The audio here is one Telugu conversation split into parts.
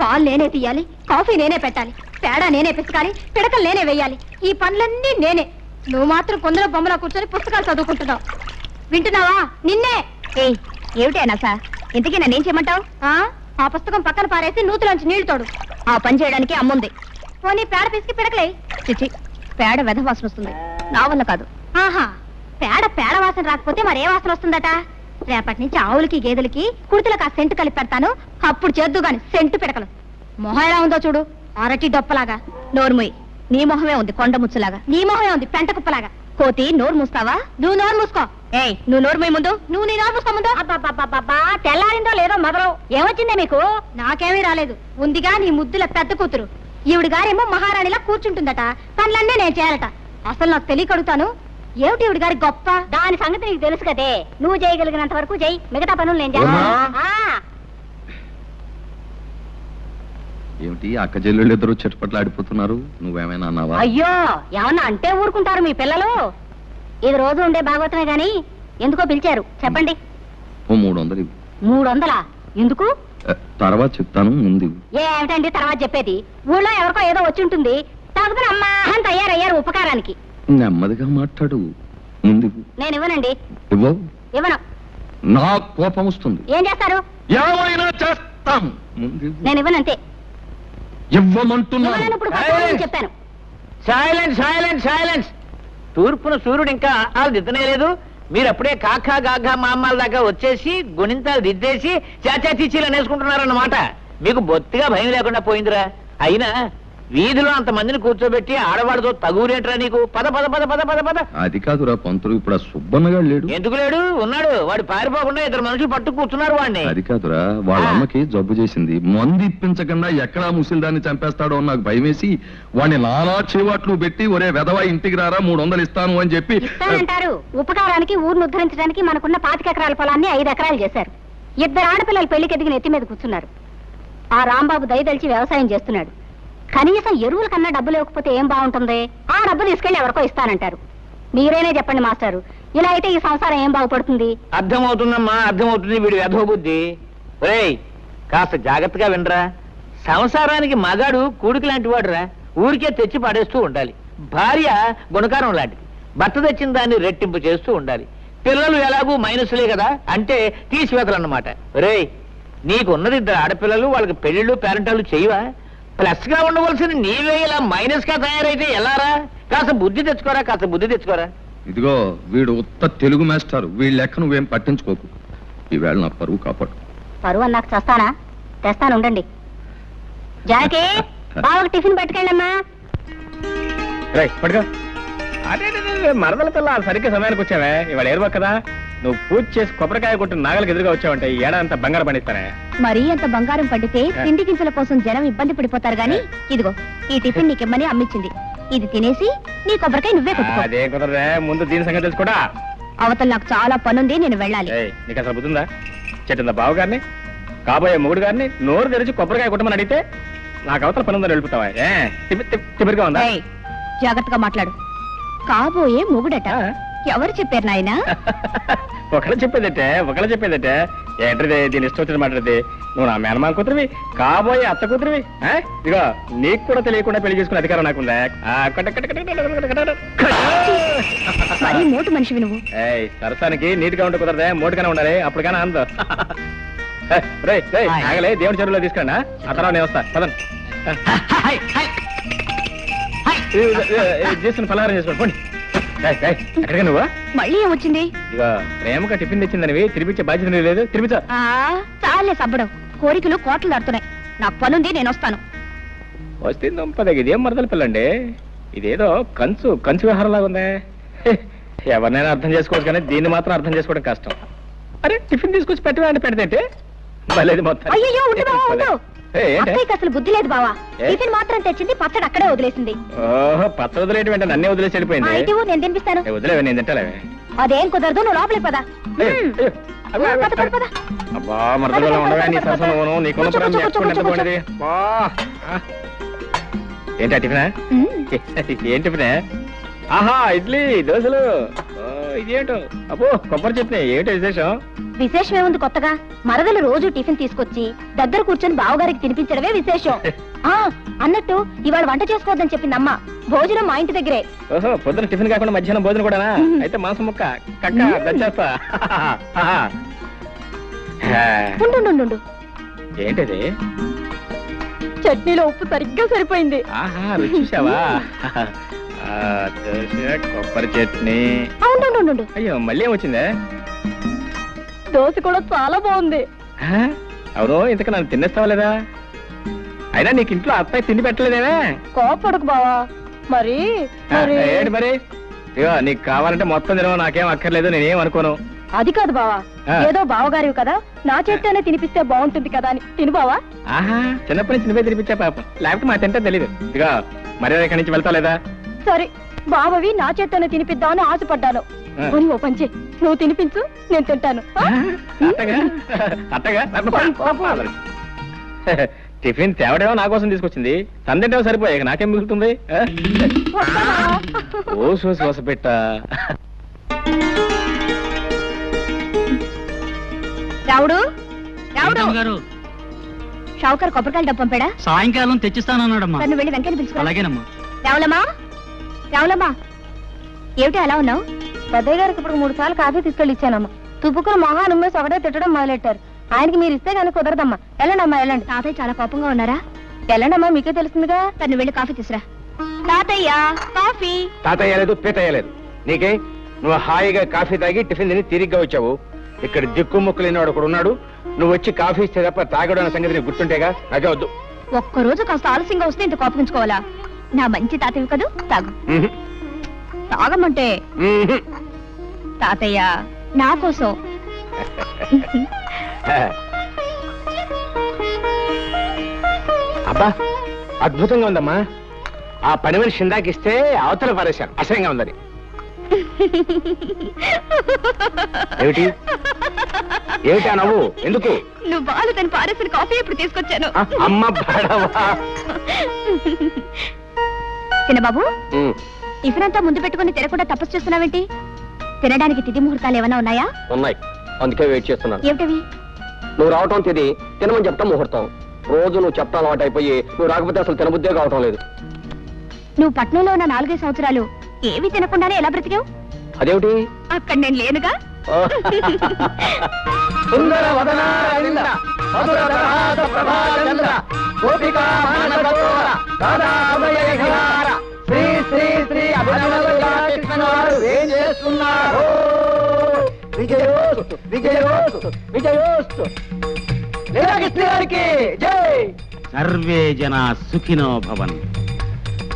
పాలు నేనే తీయాలి, కాఫీ నేనే పెట్టాలి, పేడ నేనే పిసకాలి, పిడకలు నేనే వేయాలి. ఈ పనులన్నీ నేనే. నువ్వు మాత్రం కొందరు బొమ్మలా కూర్చొని పుస్తకాలు చదువుకుంటున్నావు. వింటున్నావా? నిన్నే. ఏమిటైనా సార్, ఇంతకీ నన్నేం చేయమంటావు? ఆ పుస్తకం పక్కన పారేసి నూతులోంచి నీళ్లు తోడు. ఆ పని చేయడానికి అమ్ముంది. పోనీ పేడ పిసికి పిడకలే. చిచి, పేడ వెధ వాసన వస్తుంది, నా వల్ల కాదు. ఆహా, పేడ వాసన రాకపోతే మరే వాసన వస్తుందట? రేపటి నుంచి ఆవులకి గేదెలకి కుర్తులకు ఆ సెంటు కలిపి పెడతాను, అప్పుడు చేద్దు గాని సెంటు పిడకలు. మొహం ఎలా ఉందో చూడు, అరటి డొప్పలాగా. నోరుముయ్, నీ మొహమే ఉంది కొండ ముచ్చులాగా. నీ మొహమే ఉంది పెంట కుప్పలాగా. కోతి, నోరు మూస్తావా? నువ్వు నోరు మూసుకో. నువ్వు నోరుమోయ్ ముందు. నువ్వు నీ నోరు మూసుకో ముందు. తెల్లారిందో లేదో మొదలు. ఏమొచ్చిందే మీకు? నాకేమీ రాలేదు. ఉందిగా నీ ముద్దుల పెద్ద కూతురు. ఈవిడ గారేమో మహారాణిలా కూర్చుంటుందట, పనులన్నీ నేను చేయాలట. అసలు నాకు తెలియకడుగుతాను, ఏమిటి ఈవిడ గారి గొప్ప? దాని సంగతి నీకు తెలుసు కదే. నువ్వు చేయగలిగినంత వరకు చెయ్యి, మిగతా పనులు నేను చేస్తాను. ఏమిటి అక్క చెల్లెళ్ళు ఇద్దరు చెట్టుపట్లు ఆడిపోతున్నారు? నువ్వేమైనా అన్నావా? అయ్యో, ఏమన్నా అంటే ఊరుకుంటారు మీ పిల్లలు? ఇది రోజు ఉండే భాగవతమే గాని ఎందుకో పిలిచారు చెప్పండి. ఓ 300 ఇవ్వు. 300? ఎందుకు? తర్వాత చెప్తాను, ముందు ఇవ్వు. ఏమిటండి తర్వాత చెప్పేది? ఊళ్ళో ఎవరికో ఏదో వచ్చి ఉంటుంది, తాగుతున్న అమ్మా అని తయారయ్యారు ఉపకారానికి. నెమ్మదిగా మాట్లాడు, ముందు ఇవ్వు. నేను ఇవ్వనండి. ఇవ్వవు? ఇవ్వను. నా కోపం వస్తుంది. ఏం చేస్తారు? ఏమైనా చేస్తాం. ముందు ఇవ్వు. నేను ఇవ్వనంతే. ఇవ్వమంటున్నాను. ఇప్పుడు చెప్పాను. Silence silence silence. తూర్పున సూర్యుడు ఇంకా దిద్దనే లేదు, మీరు అప్పుడే కాకా గాఘా మామాల దాకా వచ్చేసి గుణింతాలు దిద్దేసి చాచా చీచీలు అనేసుకుంటున్నారన్నమాట. మీకు బొత్తిగా భయం లేకుండా పోయిందిరా. అయినా వీధిలో అంతమందిని కూర్చోబెట్టి ఆడవాడితో తగురేట్రా నీకు? పద పద పద పద పద పద. అది కాదురా పంతులు, ఇప్పుడు ఆ సుబ్బన్నగాడు లేడు. ఎందుకు లేడు? ఉన్నాడు. వాడు పారిపోకుండా 2 మనుషులు పట్టు కూర్చున్నారు వాడిని. అది కాదురా, వాళ్ళ అమ్మకి జబ్బు చేసింది. మందు ఇప్పించకుండా ఎక్కడా ముసిల్దాన్ని చంపేస్తాడో అని నాకు భయమేసి వాడిని నానా చేవాట్లు పెట్టి, ఒరే వెధవా ఇంటికి రారా 300 ఇస్తాను అని చెప్పి. ఇస్తానంటారు. ఉపకారానికి ఊరిని ఉద్ధరించడానికి మనకున్న 25 ఎకరాల పొలాన్ని 5 ఎకరాలు చేశారు. 2 ఆడపిల్లలు పెళ్లికి ఎదిగిన ఎత్తి మీద కూర్చున్నారు. ఆ రాంబాబు దయదలిచి వ్యవసాయం చేస్తున్నాడు. కనీసం ఎరువుల కన్నా డబ్బు లేకపోతే ఏం బాగుంటుంది? ఆ డబ్బు తీసుకెళ్లి ఎవరికో ఇస్తానంటారు. మీరేనే చెప్పండి మాస్టారు, ఇలా అయితే ఈ సంసారం ఏం బాగుపడుతుంది? అర్థమవుతుందమ్మా, అర్థమవుతుంది వీడి వెధవ బుద్ధి. ఒరేయ్, కాస్త జాగ్రత్తగా వినరా. సంసారానికి మగాడు కూడికి లాంటి వాడురా. ఊరికే తెచ్చి పడేస్తూ ఉండాలి. భార్య గుణకారం లాంటిది. భర్త తెచ్చిన దాన్ని రెట్టింపు చేస్తూ ఉండాలి. పిల్లలు ఎలాగూ మైనస్లే కదా, అంటే తీసివేతలన్నమాట. ఒరేయ్, నీకున్నది 2 ఆడపిల్లలు, వాళ్ళకి పెళ్లిళ్ళు పేరెంటాలు చేయవా? ప్లస్ గా ఉండవలసిన నీవే ఇలా మైనస్ గా తయారైతే ఎలారా? కాస్త బుద్ధి తెచ్చుకోరా, కాస్త బుద్ధి తెచ్చుకోరా. ఇదిగో వీడు ఉత్త తెలుగు మాస్టర్, వీళ్ళ లెక్క నువ్వేం పట్టించుకోకు. ఈవేళ నా పరువు కాపాడు. పరువు అన్నాక చేస్తానా? తెస్తాను ఉండండి. జానకి, బావకు టిఫిన్ పట్టుకెళ్ళమ్మా. పట్టుకో. అదే మరదల పిల్ల సరిగ్గా సమయానికి వచ్చావే. ఇవాళ ఏరువా కదా, నువ్వు పూజ చేసి కొబ్బరికాయ కొట్టు నాగలికి ఎదురుగా వచ్చావంటే ఈ ఏడాదంతా బంగారం పండిస్తానే. మరీ అంత బంగారం పండితే తిండి గింజల కోసం జనం ఇబ్బంది పడిపోతారు గాని, ఇదిగో ఈ టిఫిన్ నీకిమ్మని అమ్మిచ్చింది. ఇది తినేసి నీ కొబ్బరికాయ నువ్వే కొట్టుకో. అదే కుదరదే, ముందు దీని సంగతి తెలుసుకోడా. అవతల నాకు చాలా పనుంది, నేను వెళ్ళాలి. నీకు అసలు బుద్ధిందా? చెట్టిందా బావ గారిని, కాబోయే మొగుడు గారిని నోరు తెరిచి కొబ్బరికాయ కొట్టమని అడిగితే నాకు అవతల పని ఉందని వెళ్ళిపోతావా? తిప్పిరిగా ఉందా? జాగ్రత్తగా మాట్లాడు. కాబోయే మొగుడట ఎవరు చెప్పారు నాయనా? ఒకళ్ళు చెప్పేదటే ఏంటది? దీని ఇష్టం వచ్చిన మాట్లాడితే నువ్వు నా మేనమామ కూతురివి, కాబోయే అత్త కూతురివి. ఇదిగో నీకు కూడా తెలియకుండా పెళ్లి చేసుకునే అధికారం నాకుందా? మరీ మోటు మనిషివి నువ్వు. సరసానికి నీట్గా ఉంటే కుదరదే, మోటుగానే ఉండాలి, అప్పుడు కానీ అందం. ఆగలే, దేవుడి చెరువులో తీసుకురా. ఆ తర్వాత నేను వస్తా. పదండి, చేసుకుని పలహారం చేసుకోండి. పోండి. ఎక్కడిగా నువ్వు? మళ్ళీ ఏమొచ్చింది? ఇక ప్రేమగా టిఫిన్ తెచ్చిందనివి తినిపించే బాధ్యత లేదు. తినిపించా. చాలే సబ్బడం, కోరికలు కోట్లు దాడుతున్నాయి. నాకు పనుంది, నేను వస్తాను. వస్తుంది ఇదేం మరదల పిల్లండి, ఇదేదో కంచు వ్యవహారంలాగా ఉందే. ఎవరినైనా అర్థం చేసుకోవచ్చు కానీ దీన్ని మాత్రం అర్థం చేసుకోవడం కష్టం. అరే టిఫిన్ తీసుకొచ్చి పెట్టవేంటి? పెడితే మళ్ళీ మొత్తం. అయ్యో అసలు బుద్ధి లేదు బావా. టిఫిన్ మాత్రం తెచ్చింది, పచ్చడి అక్కడే వదిలేసింది. ఓహో, పచ్చడి వదిలేటి వెంట నన్నే వదిలేసి వెళ్ళిపోయింది. నేను తినిపిస్తాను. వదిలేవే, నేను తింటాలేవే. అదేం కుదరదు, నువ్వు లోపలికి పదా. అబ్బా మరదలో ఉండవే నీ సరసను, నీకున్న ప్రేమ ఎంత బాగుండేది. ఏంటి టిఫినా? ఏం టిఫినే? ఆహా, ఇడ్లీ దోశలు. ఇదేంటో అబ్బో కొబ్బరి చట్నీ ఏంటో విశేషం? విశేషం ఏముంది కొత్తగా? మరదలు రోజు టిఫిన్ తీసుకొచ్చి దగ్గర కూర్చొని బావగారికి తినిపించడమే విశేషం. ఆ అన్నట్టు ఇవాళ వంట చేసుకోవద్దని చెప్పింది అమ్మ. భోజనం మా ఇంటి దగ్గరే. ఓహో, పొద్దున టిఫిన్ కాకుండా మధ్యాహ్నం భోజనం కూడానా? అయితే మాంసం ముక్క కక్క దచ్చేస్తా. ఉండు, ఏంటిది? చట్నీలో ఉప్పు సరిగ్గా సరిపోయింది. ఆహా, రుచి చూసావా? దోశ కొబ్బరి చట్నీ. ఉండు, అయ్యో, మళ్ళీ ఏమొచ్చిందే? దోశ కూడా చాలా బాగుంది. అవును, ఇంతకు నన్ను తినేస్తావా లేదా? అయినా నీకు ఇంట్లో అత్తయ్య తిండి పెట్టలేదేమే? కోపడకు బావా. మరి ఏంటి మరి? ఇగో నీకు కావాలంటే మొత్తం తినవా, నాకేం అక్కర్లేదు, నేనేం అనుకోను. అది కాదు బావా, ఏదో బావగారివి కదా, నా చేత్తోనే తినిపిస్తే బాగుంటుంది కదా అని తిను బావా. ఆహా, చిన్నప్పటి నుంచి నువ్వే తినిపించా పాపం, లేకపోతే మా తింటే తెలీదు. ఇదిగా మర్యాద ఇక్కడి నుంచి వెళ్తావు లేదా? సరే, బావవి నా చేత్తోనే తినిపిద్దామని ఆశపడ్డాను. పోనీ ఓ పంచే, నువ్వు తినిపించు, నేను తింటాను. అట్టగా టిఫిన్ తేవడేమో నా కోసం తీసుకొచ్చింది, తందేటో సరిపోయాక నాకేం మిగులుతుంది? ఓ సోస పెట్ట. రావుడు గారు షావుకర్ కొబ్బరికాయలు డబ్బు పంపాడా? సాయంకాలం తెచ్చిస్తానన్నాడమ్మా. నన్ను వెళ్ళి వెంకని పిలుచుకో. అలాగేనమ్మా. రావులమ్మా, ఏమిటి అలా ఉన్నావు? పెద్దయ్య గారికి ఇప్పుడు 3 సార్లు కాఫీ తీసుకెళ్ళి ఇచ్చానమ్మా. తుప్పుకుని మొహాన్ని ఉమ్మేసి ఒకటే తిట్టడం మొదలెట్టారు. ఆయనకి మీరు ఇస్తే కానీ కుదరదమ్మా. వెళ్ళండమ్మా, వెళ్ళండి. తాతయ్య చాలా కోపంగా ఉన్నారా? వెళ్ళండమ్మా, మీకే తెలుస్తుందిగా. తను వెళ్ళి కాఫీ తీసురా. తాతయ్య కాఫీ. తాతయ్య లేదు, పీతయ్య లేదు. నీకే? నువ్వు హాయిగా కాఫీ తాగి టిఫిన్ తిని తిరిగ్గా వచ్చావు. ఇక్కడ దిక్కుముక్కు లేనివాడు ఒకడు ఉన్నాడు. నువ్వు వచ్చి కాఫీ ఇస్తే తప్ప తాగడం అనే సంగతి నీకు గుర్తుంటేగా. నాకే వద్దు. ఒక్కరోజు కాస్త ఆలస్యంగా వస్తే ఇంత కోపగించుకోవాలా? నా మంచి తాతయ్య కదూ, తాగు. తాగమంటే తాతయ్య నా కోసం. అబ్బా, అద్భుతంగా ఉందమ్మా. ఆ పని మనిషి ఇందాకిస్తే అవతల పారేశాను, అసహ్యంగా ఉందని. ఏమిటి ఏమిటా నవ్వు? ఎందుకు? నువ్వు బాలు తను పారేసిన కాఫీ ఇప్పుడు తీసుకొచ్చాను. అమ్మ బడవా. చిన్నబాబు, టిఫిన్ అంతా ముందు పెట్టుకుని తినకుండా తపస్సు చేస్తున్నావేంటి? తినడానికి తిథి ముహూర్తాలు ఏమైనా ఉన్నాయా? ఉన్నాయి, అందుకే వెయిట్ చేస్తున్నాను. ఏమిటవి? నువ్వు రావటం తిది, తినమని చెప్తాం ముహూర్తం. రోజు నువ్వు చెప్తా అలవాటు అయిపోయి నువ్వు రాకపోతే అసలు తినబుద్దే కావటం లేదు. నువ్వు పట్నంలో ఉన్న 4 సంవత్సరాలు ఏవి తినకుండానే ఎలా బ్రతికావు? అదేమిటి? అక్కడ నేను లేనుగా. సర్వే జనా సుఖినో భవన్.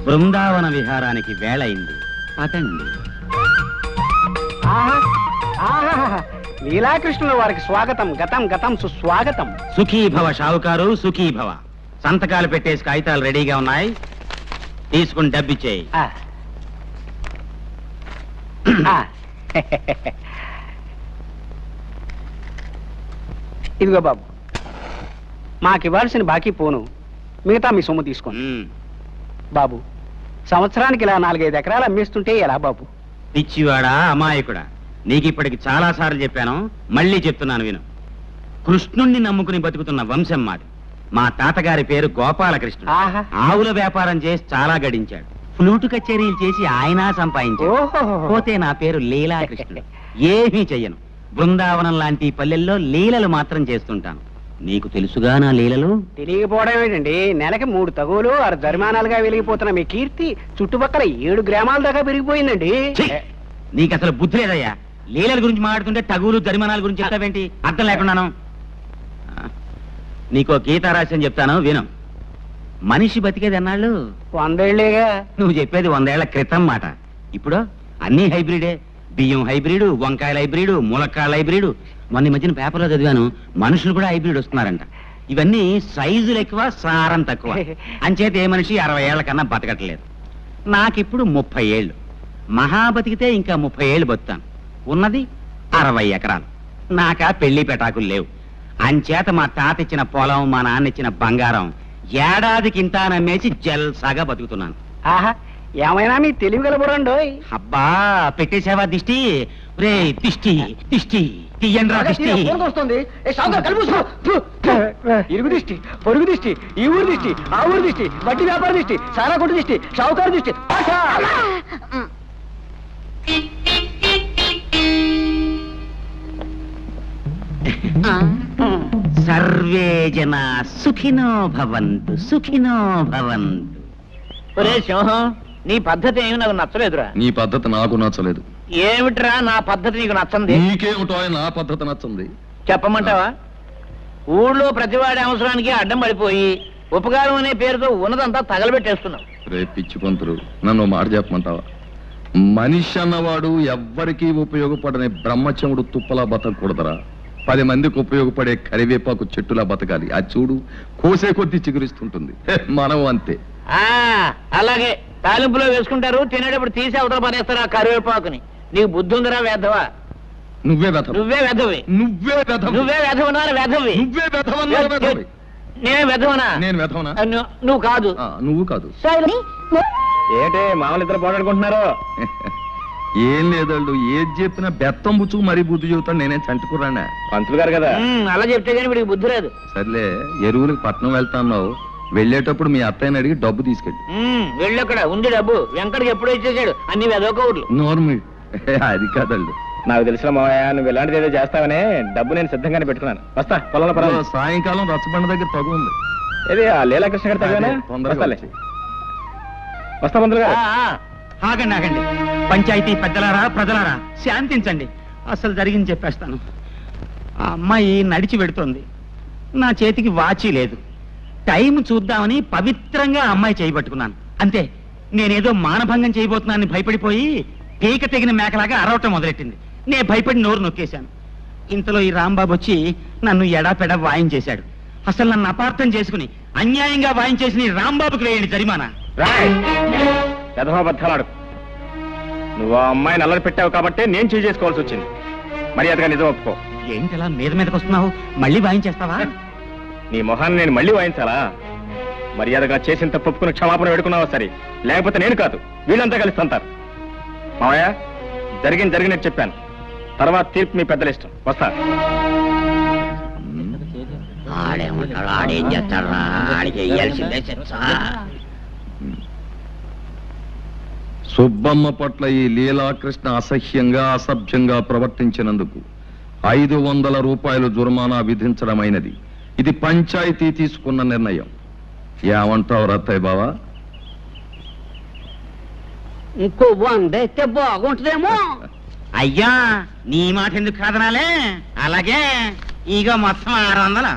బృందావన విహారానికి వేళైంది, పదండి. లీలాకృష్ణుల వారికి స్వాగతం, గతం గతం సుస్వాగతం. సుఖీభవ షావుకారు, సుఖీభవ. సంతకాలు పెట్టేసి కాగితాలు రెడీగా ఉన్నాయి, తీసుకుని డబ్బిచ్చేయి. ఇదిగో బాబు, మాకు ఇవ్వాల్సిన బాకీ పోను, మిగతా మీ సొమ్ము తీసుకోండి. బాబు, సంవత్సరానికి ఇలా 4-5 ఎకరాలు అమ్మేస్తుంటే ఎలా బాబు? పిచ్చివాడా, అమాయకుడా, నీకిప్పటికి చాలా సార్లు చెప్పాను, మళ్ళీ చెప్తున్నాను విను. కృష్ణుణ్ణి నమ్ముకుని బతుకుతున్న వంశం మాది. మా తాతగారి పేరు గోపాలకృష్ణుడు. ఆవుల వ్యాపారం చేసి చాలా గడించాడు. ఫ్లూటు కచేరీలు చేసి ఆయన సంపాదించాడు. పోతే నా పేరు లీలాకృష్ణుడు. ఏమీ చెయ్యను. బృందావనం లాంటి పల్లెల్లో లీలలు మాత్రం చేస్తుంటాను. నీకు తెలుసుగా నా లీలలు? తెలియకపోవడం ఏంటండి, నెలకి 3 తగులు 6 జరిమానాలుగా వెలిగిపోతున్న మీ కీర్తి చుట్టుపక్కల 7 గ్రామాల దాకా పెరిగిపోయిందండి. నీకు అసలు బుద్ధి లేదయ్యా. లీలల గురించి మాట్లాడుతుంటే తగులు జరిమానాల గురించి చెప్తావేంటి? అర్థం లేకున్నాను. నీకో గీతారాశి చెప్తాను విను. మనిషి బతికేది అన్నాళ్ళు 100 ఏళ్లేగా. నువ్వు చెప్పేది 100 ఏళ్ల క్రితం మాట. ఇప్పుడు అన్ని హైబ్రిడే. బియ్యం హైబ్రిడ్, వంకాయల హైబ్రిడ్, ములక్కాయల హైబ్రిడ్. మొన్న మధ్యన పేపర్లో చదివాను, మనుషులు కూడా హైబ్రిడ్ వస్తున్నారంట. ఇవన్నీ సైజులు ఎక్కువ, సారం తక్కువ. అంచేత ఏ మనిషి 60 ఏళ్ల కన్నా బతకట్లేదు. నాకిప్పుడు 30 ఏళ్ళు. మహా బతికితే ఇంకా 30 ఏళ్ళు బతుకుతాను. ఉన్నది 60 ఎకరాలు. నాకా పెళ్లి పెటాకులు లేవు. అంచేత మా తాత ఇచ్చిన పొలం, మా నాన్న ఇచ్చిన బంగారం ఏడాదికి ఇంత నమ్మేసి జల్సాగా బతుకుతున్నాను. ఆహా, ఏమైనా మీ తెలివి గలబురండోయ్. అబ్బా, పెట్టేసావా దిష్టి? రే దిష్టి దిష్టి తీయండ్రా దిష్టి. వస్తుంది ఇరుగు దిష్టి, పొరుగు దిష్టి, ఈ ఊరు దిష్టి, ఆ ఊరు దిష్టి, వడ్డీ వ్యాపార దిష్టి, సారా కొట్టు దిష్టి, షావుకారు దిష్టి. సర్వే జన సుఖినో భవంతు సుఖినో భవంతు. ఒరే సింహం, నీ పద్ధతి ఏమి నాకు నచ్చలేదురా. నీ పద్ధతి నాకు నచ్చలేదు. ఏమిట్రా నా పద్ధతి నీకు నచ్చంది? నీకేమిటో నా పద్ధతి నచ్చంది. చెప్పమంటావా? ఊళ్ళో ప్రతివాడి అవసరానికి అడ్డం పడిపోయి ఉపకారం అనే పేరుతో ఉన్నదంతా తగలబెట్టేస్తున్నావు. రే పిచ్చి పంతులు, నన్ను మాట చెప్పమంటావా? మనిషి అన్నవాడు ఎవ్వరికీ ఉపయోగపడని బ్రహ్మచముడు తుప్పలా బతకూడదరా. 10 మందికి ఉపయోగపడే కరివేపాకు చెట్టులా బతకాలి. అది చూడు, కోసే కొద్దీ చిగురిస్తుంటుంది. మనం అంతే. అలాగే తాలింపులో వేసుకుంటారు, తినేటప్పుడు తీసి అవతల పడేస్తారు ఆ కరివేపాకుని. నీకు బుద్ధి ఉందిరా వేధవా? నువ్వే వెధవ. నువ్వే వెధవి. నువ్వే వెధవ. నువ్వే వెధవనా? వెధవి. నువ్వే వెధవన్నా వెధవి. నేనే వెధవనా? నేను వెధవనా? నువ్వు కాదు. నువ్వు కాదు. ఏంటి మామూలు ఇద్దరు పోరాడుకుంటున్నారు? ఏం లేదండు, ఏది చెప్పినా బెత్తం బుచ్చుకు మరీ బుద్ధి చెబుతాడు. నేనేం చంటుకురానా? పంతులు గారు కదా. అలా చెప్తే కానీ వీడికి బుద్ధి రాదు. సర్లే, ఎరువులకు పట్నం వెళ్తాన్నావు, వెళ్ళేటప్పుడు మీ అత్తయ్యని అడిగి డబ్బు తీసుకెళ్ళి. వెళ్ళక్కడ ఉంది డబ్బు. వెంకటకి ఎప్పుడో ఇచ్చేసాడు అన్ని వెదవకౌర్లు. నోర్మి. అది కాదండు. నాకు తెలిసిన మావయ్య, నువ్వు ఇలాంటిది ఏదో చేస్తావనే డబ్బు నేను సిద్ధంగానే పెట్టుకున్నాను. వస్తా పొలంలో పర్వాలేదు. సాయంకాలం రచ్చబండ దగ్గర తగు ఉంది. ఏది ఆ లీలాకృష్ణ గారు తగ్గనా? తొందరగా వస్తా పంతులు గారు. ఆగండి ఆగండి, పంచాయతీ పెద్దలారా ప్రజలారా శాంతించండి. అసలు జరిగింది చెప్పేస్తాను. ఆ అమ్మాయి నడిచి వెడుతోంది. నా చేతికి వాచి లేదు. టైం చూద్దామని పవిత్రంగా ఆ అమ్మాయి చేయబట్టుకున్నాను. అంతే, నేనేదో మానభంగం చేయబోతున్నానని భయపడిపోయి పీక తెగిన మేకలాగా అరవటం మొదలెట్టింది. నేను భయపడి నోరు నొక్కేశాను. ఇంతలో ఈ రాంబాబు వచ్చి నన్ను ఎడాపెడా వాయించేశాడు. అసలు నన్ను అపార్థం చేసుకుని అన్యాయంగా వాయించేసిన ఈ రాంబాబుకి వేయండి జరిమానా. యథాబద్ధాలాడు. నువ్వు ఆ అమ్మాయిని అల్లరి పెట్టావు కాబట్టి నేను చేయి చేసుకోవాల్సి వచ్చింది. మర్యాదగా నిజం ఒప్పుకో. ఏంటి అలా మీదకి వస్తున్నావు? మళ్ళీ వాయించేస్తావా? నీ మొహాన్ని నేను మళ్ళీ వాయించాలా? మర్యాదగా చేసిన తప్పు ఒప్పుకుని క్షమాపణ పెడుకున్నావా సరే, లేకపోతే నేను కాదు వీళ్ళంతా కలిసి అంటారు. మావయ్య, జరిగినట్టు చెప్పాను. తర్వాత తీర్పు మీ పెద్దల ఇష్టం. వస్తా. ఆడేమంటాడు, ఆడేం చేస్తాడా? ఆడికి వెయ్యాల్సిందే శిక్ష. సుబ్బమ్మ పట్ల ఈ లీలాకృష్ణ అసహ్యంగా అసభ్యంగా ప్రవర్తించినందుకు 500 రూపాయలు జుర్మానా విధించడమైనది. ఇది పంచాయతీ తీసుకున్న నిర్ణయం. ఏమంటావు రత్తయ్య బావా? ఇంకో 100 అయితే బాగుంటుందేమో. అయ్యా, నీ మాట ఎందుకు కాదనాలే? అలాగే ఇక మొత్తం 600.